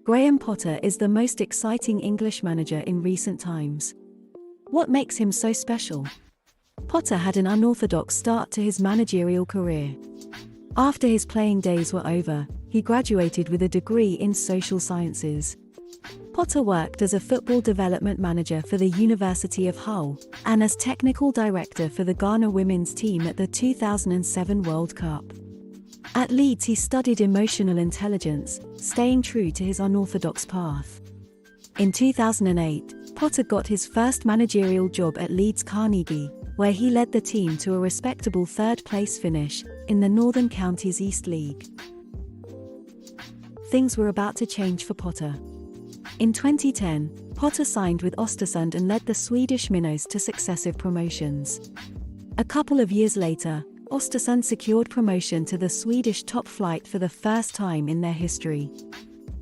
Graham Potter is the most exciting English manager in recent times. What makes him so special? Potter had an unorthodox start to his managerial career. After his playing days were over, he graduated with a degree in social sciences. Potter worked as a football development manager for the University of Hull, and as technical director for the Ghana women's team at the 2007 World Cup. At Leeds he studied emotional intelligence, staying true to his unorthodox path. In 2008, Potter got his first managerial job at Leeds Carnegie, where he led the team to a respectable third-place finish in the Northern Counties East League. Things were about to change for Potter. In 2010, Potter signed with Östersund and led the Swedish Minnows to successive promotions. A couple of years later, Östersund secured promotion to the Swedish top flight for the first time in their history.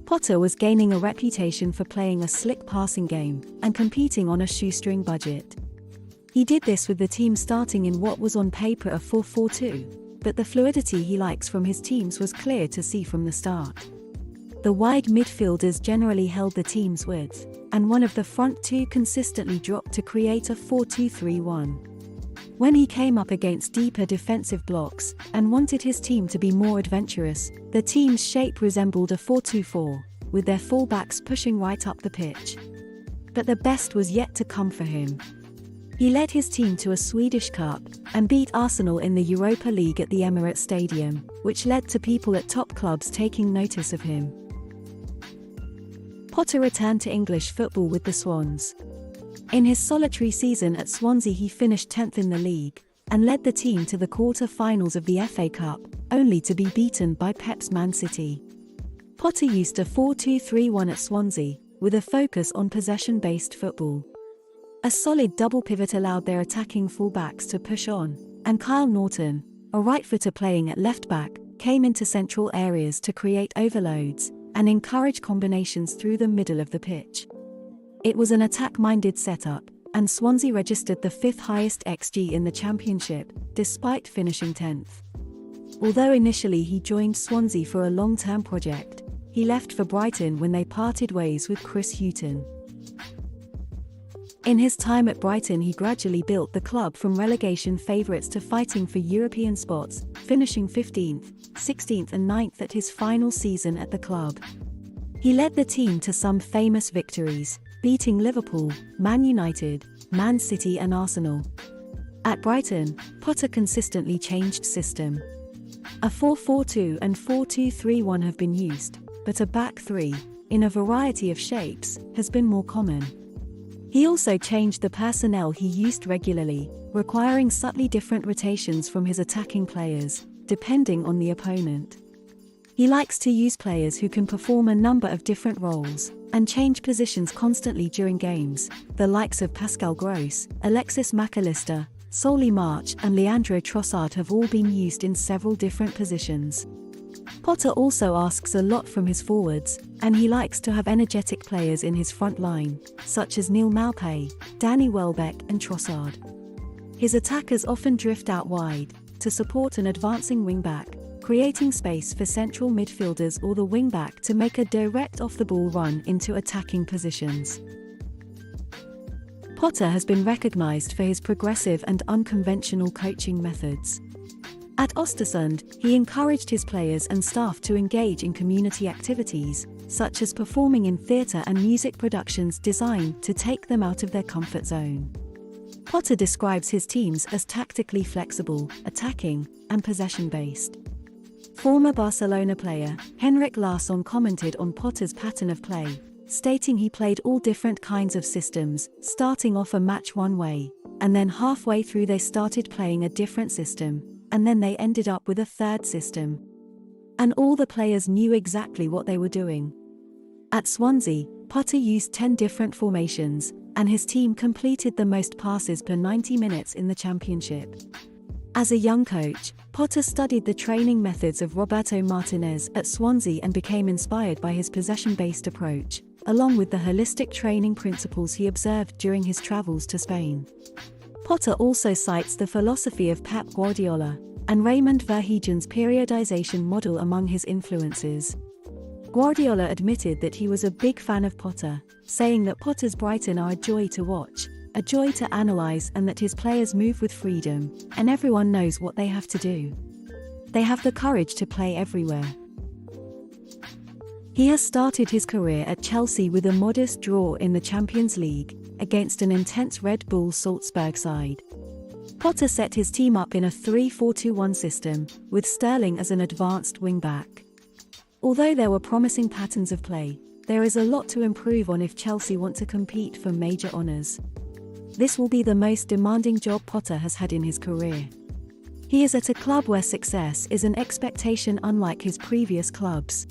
Potter was gaining a reputation for playing a slick passing game and competing on a shoestring budget. He did this with the team starting in what was on paper a 4-4-2, but the fluidity he likes from his teams was clear to see from the start. The wide midfielders generally held the team's width, and one of the front two consistently dropped to create a 4-2-3-1. When he came up against deeper defensive blocks and wanted his team to be more adventurous, the team's shape resembled a 4-2-4, with their fullbacks pushing right up the pitch. But the best was yet to come for him. He led his team to a Swedish Cup and beat Arsenal in the Europa League at the Emirates Stadium, which led to people at top clubs taking notice of him. Potter returned to English football with the Swans. In his solitary season at Swansea he finished 10th in the league, and led the team to the quarter-finals of the FA Cup, only to be beaten by Pep's Man City. Potter used a 4-2-3-1 at Swansea, with a focus on possession-based football. A solid double pivot allowed their attacking fullbacks to push on, and Kyle Norton, a right-footer playing at left-back, came into central areas to create overloads and encourage combinations through the middle of the pitch. It was an attack-minded setup, and Swansea registered the 5th highest XG in the Championship, despite finishing 10th. Although initially he joined Swansea for a long-term project, he left for Brighton when they parted ways with Chris Hughton. In his time at Brighton he gradually built the club from relegation favourites to fighting for European spots, finishing 15th, 16th and 9th at his final season at the club. He led the team to some famous victories, beating Liverpool, Man United, Man City and Arsenal. At Brighton, Potter consistently changed system. A 4-4-2 and 4-2-3-1 have been used, but a back three, in a variety of shapes, has been more common. He also changed the personnel he used regularly, requiring subtly different rotations from his attacking players, depending on the opponent. He likes to use players who can perform a number of different roles and change positions constantly during games. The likes of Pascal Gross, Alexis McAllister, Solly March and Leandro Trossard have all been used in several different positions. Potter also asks a lot from his forwards, and he likes to have energetic players in his front line, such as Neal Maupay, Danny Welbeck and Trossard. His attackers often drift out wide to support an advancing wing-back, creating space for central midfielders or the wing-back to make a direct off-the-ball run into attacking positions. Potter has been recognised for his progressive and unconventional coaching methods. At Östersund, he encouraged his players and staff to engage in community activities, such as performing in theatre and music productions designed to take them out of their comfort zone. Potter describes his teams as tactically flexible, attacking, and possession-based. Former Barcelona player, Henrik Larsson commented on Potter's pattern of play, stating he played all different kinds of systems, starting off a match one way, and then halfway through they started playing a different system, and then they ended up with a third system. And all the players knew exactly what they were doing. At Swansea, Potter used 10 different formations, and his team completed the most passes per 90 minutes in the Championship. As a young coach, Potter studied the training methods of Roberto Martinez at Swansea and became inspired by his possession-based approach, along with the holistic training principles he observed during his travels to Spain. Potter also cites the philosophy of Pep Guardiola and Raymond Verheijen's periodization model among his influences. Guardiola admitted that he was a big fan of Potter, saying that Potter's Brighton are a joy to watch, a joy to analyse, and that his players move with freedom, and everyone knows what they have to do. They have the courage to play everywhere. He has started his career at Chelsea with a modest draw in the Champions League, against an intense Red Bull Salzburg side. Potter set his team up in a 3-4-2-1 system, with Sterling as an advanced wing-back. Although there were promising patterns of play, there is a lot to improve on if Chelsea want to compete for major honours. This will be the most demanding job Potter has had in his career. He is at a club where success is an expectation unlike his previous clubs.